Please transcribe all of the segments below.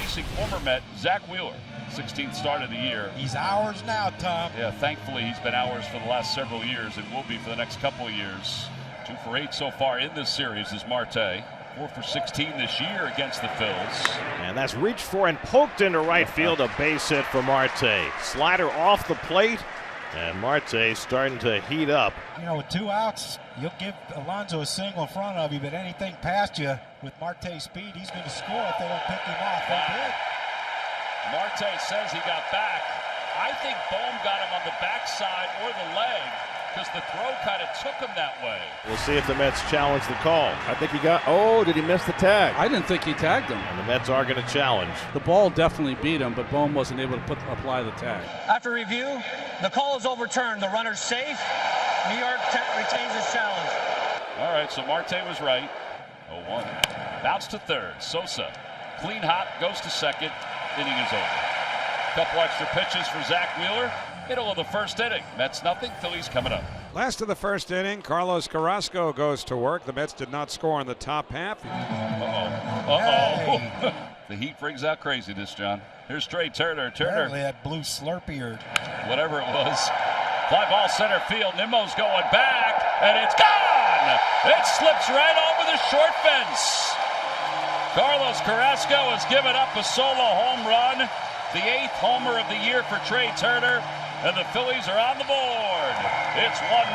facing former Met Zach Wheeler, 16th start of the year. He's ours now, Tom. Yeah, thankfully he's been ours for the last several years and will be for the next couple of years. 2 for 8 so far in this series is Marte. 4 for 16 this year against the Phils. And that's reached for and poked into right field. A base hit for Marte. Slider off the plate. And Marte starting to heat up. You know, with 2 outs, you'll give Alonso a single in front of you, but anything past you with Marte's speed, he's going to score if they don't pick him off. They did. Marte says he got back. I think Bohm got him on the backside or the leg because the throw kind of took him that way. We'll see if the Mets challenge the call. I think he got, oh, did he miss the tag? I didn't think he tagged him. And the Mets are going to challenge. The ball definitely beat him, but Bohm wasn't able to apply the tag. After review, the call is overturned. The runner's safe. New York retains his challenge. All right, so Marte was right. 0-1. Bounce to third. Sosa. Clean hot, goes to second. Inning is over. Couple extra pitches for Zach Wheeler. Middle of the first inning. Mets nothing. Phillies coming up. Last of the first inning, Carlos Carrasco goes to work. The Mets did not score in the top half. Hey. The heat brings out craziness, John. Here's Trey Turner. Apparently that blue Slurpee or whatever it was. Fly ball center field. Nimmo's going back, and it's gone. It slips right over the short fence. Carlos Carrasco has given up a solo home run. The 8th homer of the year for Trey Turner, and the Phillies are on the board. It's 1-0.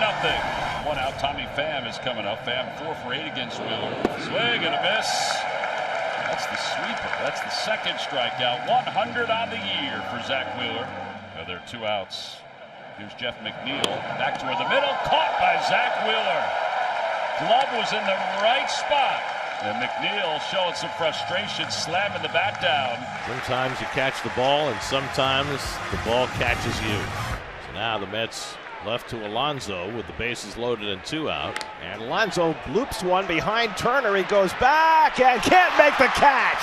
1 out. Tommy Pham is coming up. Pham 4 for 8 against Wheeler. Swing and a miss. That's the sweeper. That's the second strikeout. 100 on the year for Zach Wheeler. Now there are 2 outs. Here's Jeff McNeil. Back toward the middle. Caught by Zach Wheeler. Glove was in the right spot. And McNeil showing some frustration, slamming the bat down. Sometimes you catch the ball, and sometimes the ball catches you. So now the Mets left to Alonso with the bases loaded and 2 out. And Alonso bloops one behind Turner. He goes back and can't make the catch.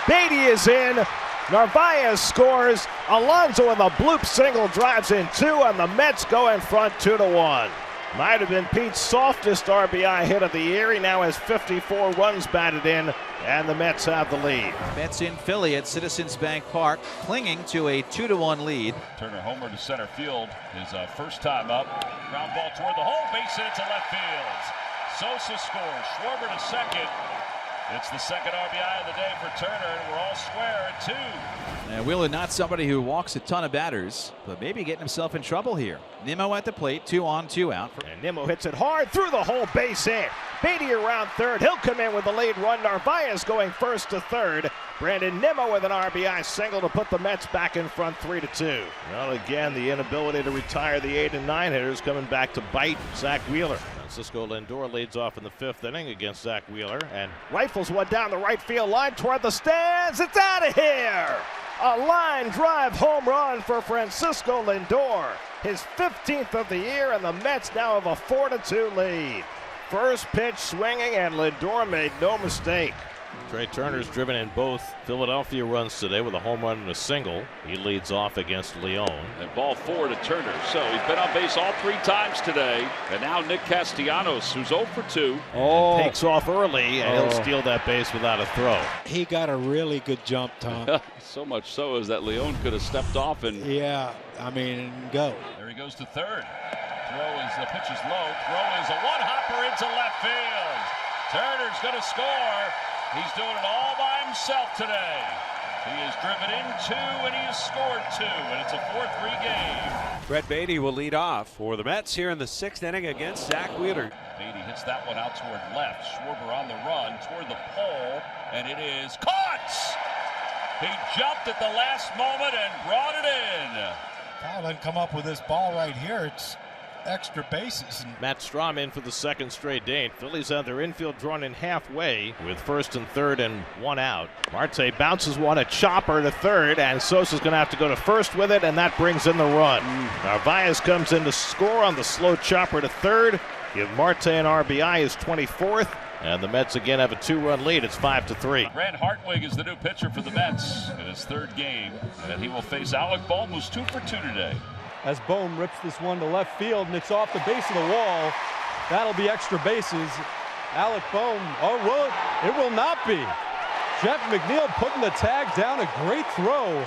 Beatty is in. Narvaez scores. Alonso with a bloop single drives in 2, and the Mets go in front 2-1. Might have been Pete's softest RBI hit of the year. He now has 54 runs batted in, and the Mets have the lead. Mets in Philly at Citizens Bank Park, clinging to a 2-1 lead. Turner homer to center field, his first time up. Ground ball toward the hole, base hit to left field. Sosa scores, Schwarber to second. It's the second RBI of the day for Turner, and we're all square at 2. And Wheeler not somebody who walks a ton of batters, but maybe getting himself in trouble here. Nimmo at the plate, 2 on, 2 out. And Nimmo hits it hard through the hole, base hit. Beatty around third. He'll come in with the lead run. Narvaez going first to third. Brandon Nimmo with an RBI single to put the Mets back in front 3-2. Well, again, the inability to retire the 8 and 9 hitters coming back to bite Zach Wheeler. Francisco Lindor leads off in the 5th inning against Zach Wheeler and rifles one down the right field line toward the stands. It's out of here. A line drive home run for Francisco Lindor. His 15th of the year, and the Mets now have a 4-2 lead. First pitch swinging, and Lindor made no mistake. Trey Turner's driven in both Philadelphia runs today with a home run and a single. He leads off against Leon. And ball 4 to Turner. So he's been on base all 3 times today. And now Nick Castellanos, who's 0 for 2. Takes off early, and he'll steal that base without a throw. he got a really good jump, Tom. So much so as that Leon could have stepped off and Yeah, I mean, go. there he goes to third. The pitch is low. Throw is a one-hopper into left field. Turner's going to score. He's doing it all by himself today. He has driven in 2 and he has scored 2, and it's a 4-3 game. Brett Beatty will lead off for the Mets here in the 6th inning against Zach Wheeler. Beatty hits that one out toward left. Schwarber on the run toward the pole, and it is caught. He jumped at the last moment and brought it in. Kyle doesn't come up with this ball right here. It's extra bases. Matt Strahm in for the 2nd straight day. Phillies have their infield drawn in halfway with 1st and 3rd and 1 out. Marte bounces one, a chopper to 3rd, and Sosa's going to have to go to 1st with it, and that brings in the run. Narvaez comes in to score on the slow chopper to 3rd. Give Marte an RBI, his 24th, and the Mets again have a 2-run lead. It's 5-3. Grant Hartwig is the new pitcher for the Mets in his 3rd game, and he will face Alec Bohm, who's 2 for 2 today. As Bohm rips this one to left field, and it's off the base of the wall. That'll be extra bases. Alec Bohm, oh, it will not be. Jeff McNeil putting the tag down. A great throw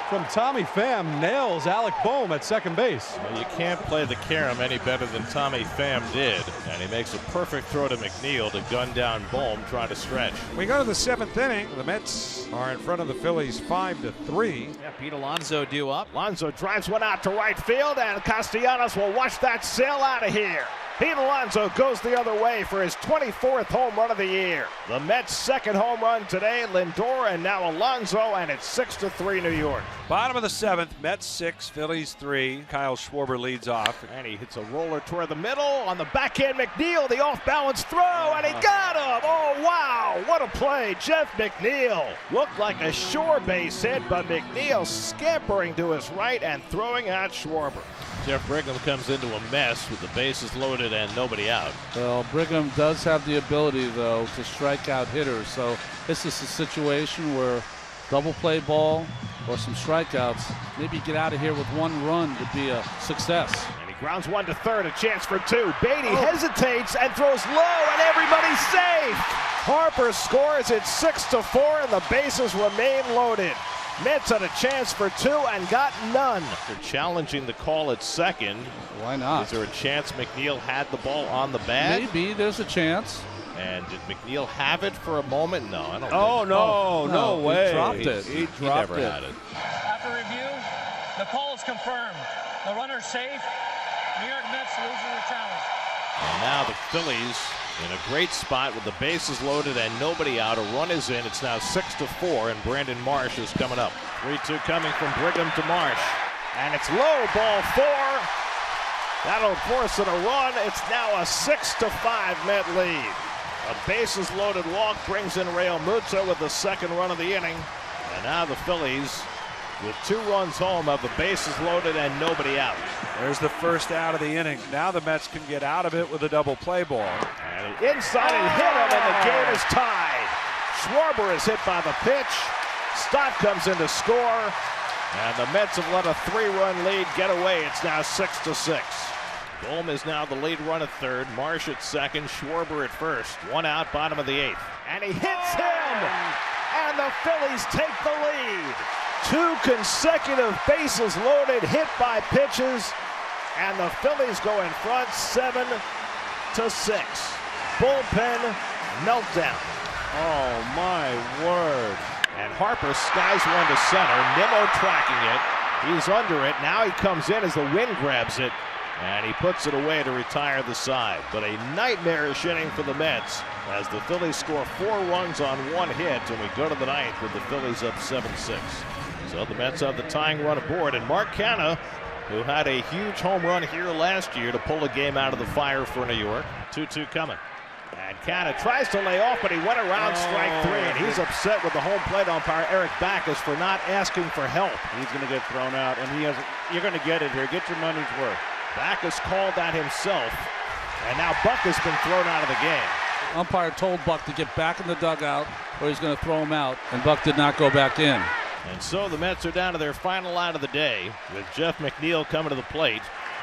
from Tommy Pham. Nails Alec Boehm at second base. Well, you can't play the carom any better than Tommy Pham did. And he makes a perfect throw to McNeil to gun down Boehm trying to stretch. We go to the 7th inning. The Mets are in front of the Phillies 5-3. Yeah, Pete Alonso due up. Alonso drives one out to right field, and Castellanos will watch that sail out of here. Pete Alonso goes the other way for his 24th home run of the year. The Mets' second home run today, Lindor, and now Alonso, and it's 6-3 New York. Bottom of the 7th, Mets 6, Phillies 3. Kyle Schwarber leads off. And he hits a roller toward the middle. On the backhand, McNeil, the off-balance throw, and he got him! Oh, wow, what a play. Jeff McNeil looked like a sure base hit, but McNeil scampering to his right and throwing at Schwarber. Jeff Brigham comes into a mess with the bases loaded and nobody out. Well, Brigham does have the ability, though, to strike out hitters. So this is a situation where double play ball or some strikeouts, maybe get out of here with one run would be a success. And he grounds one to third, a chance for two. Beatty hesitates and throws low, and everybody's safe. Harper scores it 6-4, and the bases remain loaded. Mets had a chance for two and got none. They're challenging the call at second. Why not? Is there a chance McNeil had the ball on the bat? Maybe there's a chance. And did McNeil have it for a moment? No, I don't Oh, think no way. He dropped it. He dropped never it. had it. After review, the call is confirmed. The runner's safe. New York Mets losing the challenge. And now the Phillies in a great spot with the bases loaded and nobody out. A run is in. It's now 6-4, and Brandon Marsh is coming up. 3-2 coming from Brigham to Marsh. And it's low, ball 4. That'll force it a run. It's now a 6-5 Met lead. A bases loaded walk brings in Real Muto with the second run of the inning. And now the Phillies, with 2 runs home, have the bases loaded and nobody out. There's the first out of the inning. Now the Mets can get out of it with a double play ball. And inside and hit him, and the game is tied. Schwarber is hit by the pitch. Stott comes in to score. And the Mets have let a 3-run lead get away. It's now 6-6. Boehm is now the lead run at third. Marsh at second. Schwarber at first. 1 out, bottom of the 8th. And he hits him! And the Phillies take the lead. 2 consecutive bases loaded, hit by pitches. And the Phillies go in front 7-6. Bullpen meltdown. Oh, my word. And Harper skies one to center. Nimmo tracking it. He's under it. Now he comes in as the wind grabs it. And he puts it away to retire the side. But a nightmarish inning for the Mets as the Phillies score 4 runs on 1 hit. And we go to the 9th with the Phillies up 7-6. So the Mets have the tying run aboard. And Mark Canha, who had a huge home run here last year to pull a game out of the fire for New York. 2-2 coming. And Canha tries to lay off, but he went around strike 3, and he's upset with the home plate umpire, Eric Backus, for not asking for help. He's going to get thrown out, and you're going to get it here. Get your money's worth. Backus called that himself, and now Buck has been thrown out of the game. Umpire told Buck to get back in the dugout or he's going to throw him out, and Buck did not go back in. And so the Mets are down to their final out of the day with Jeff McNeil coming to the plate.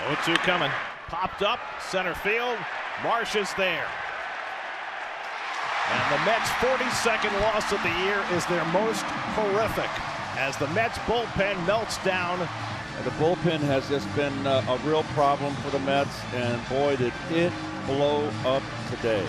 0-2 coming. Popped up, center field. Marsh is there. And the Mets' 42nd loss of the year is their most horrific as the Mets bullpen melts down. The bullpen has just been a real problem for the Mets, and boy, did it blow up today.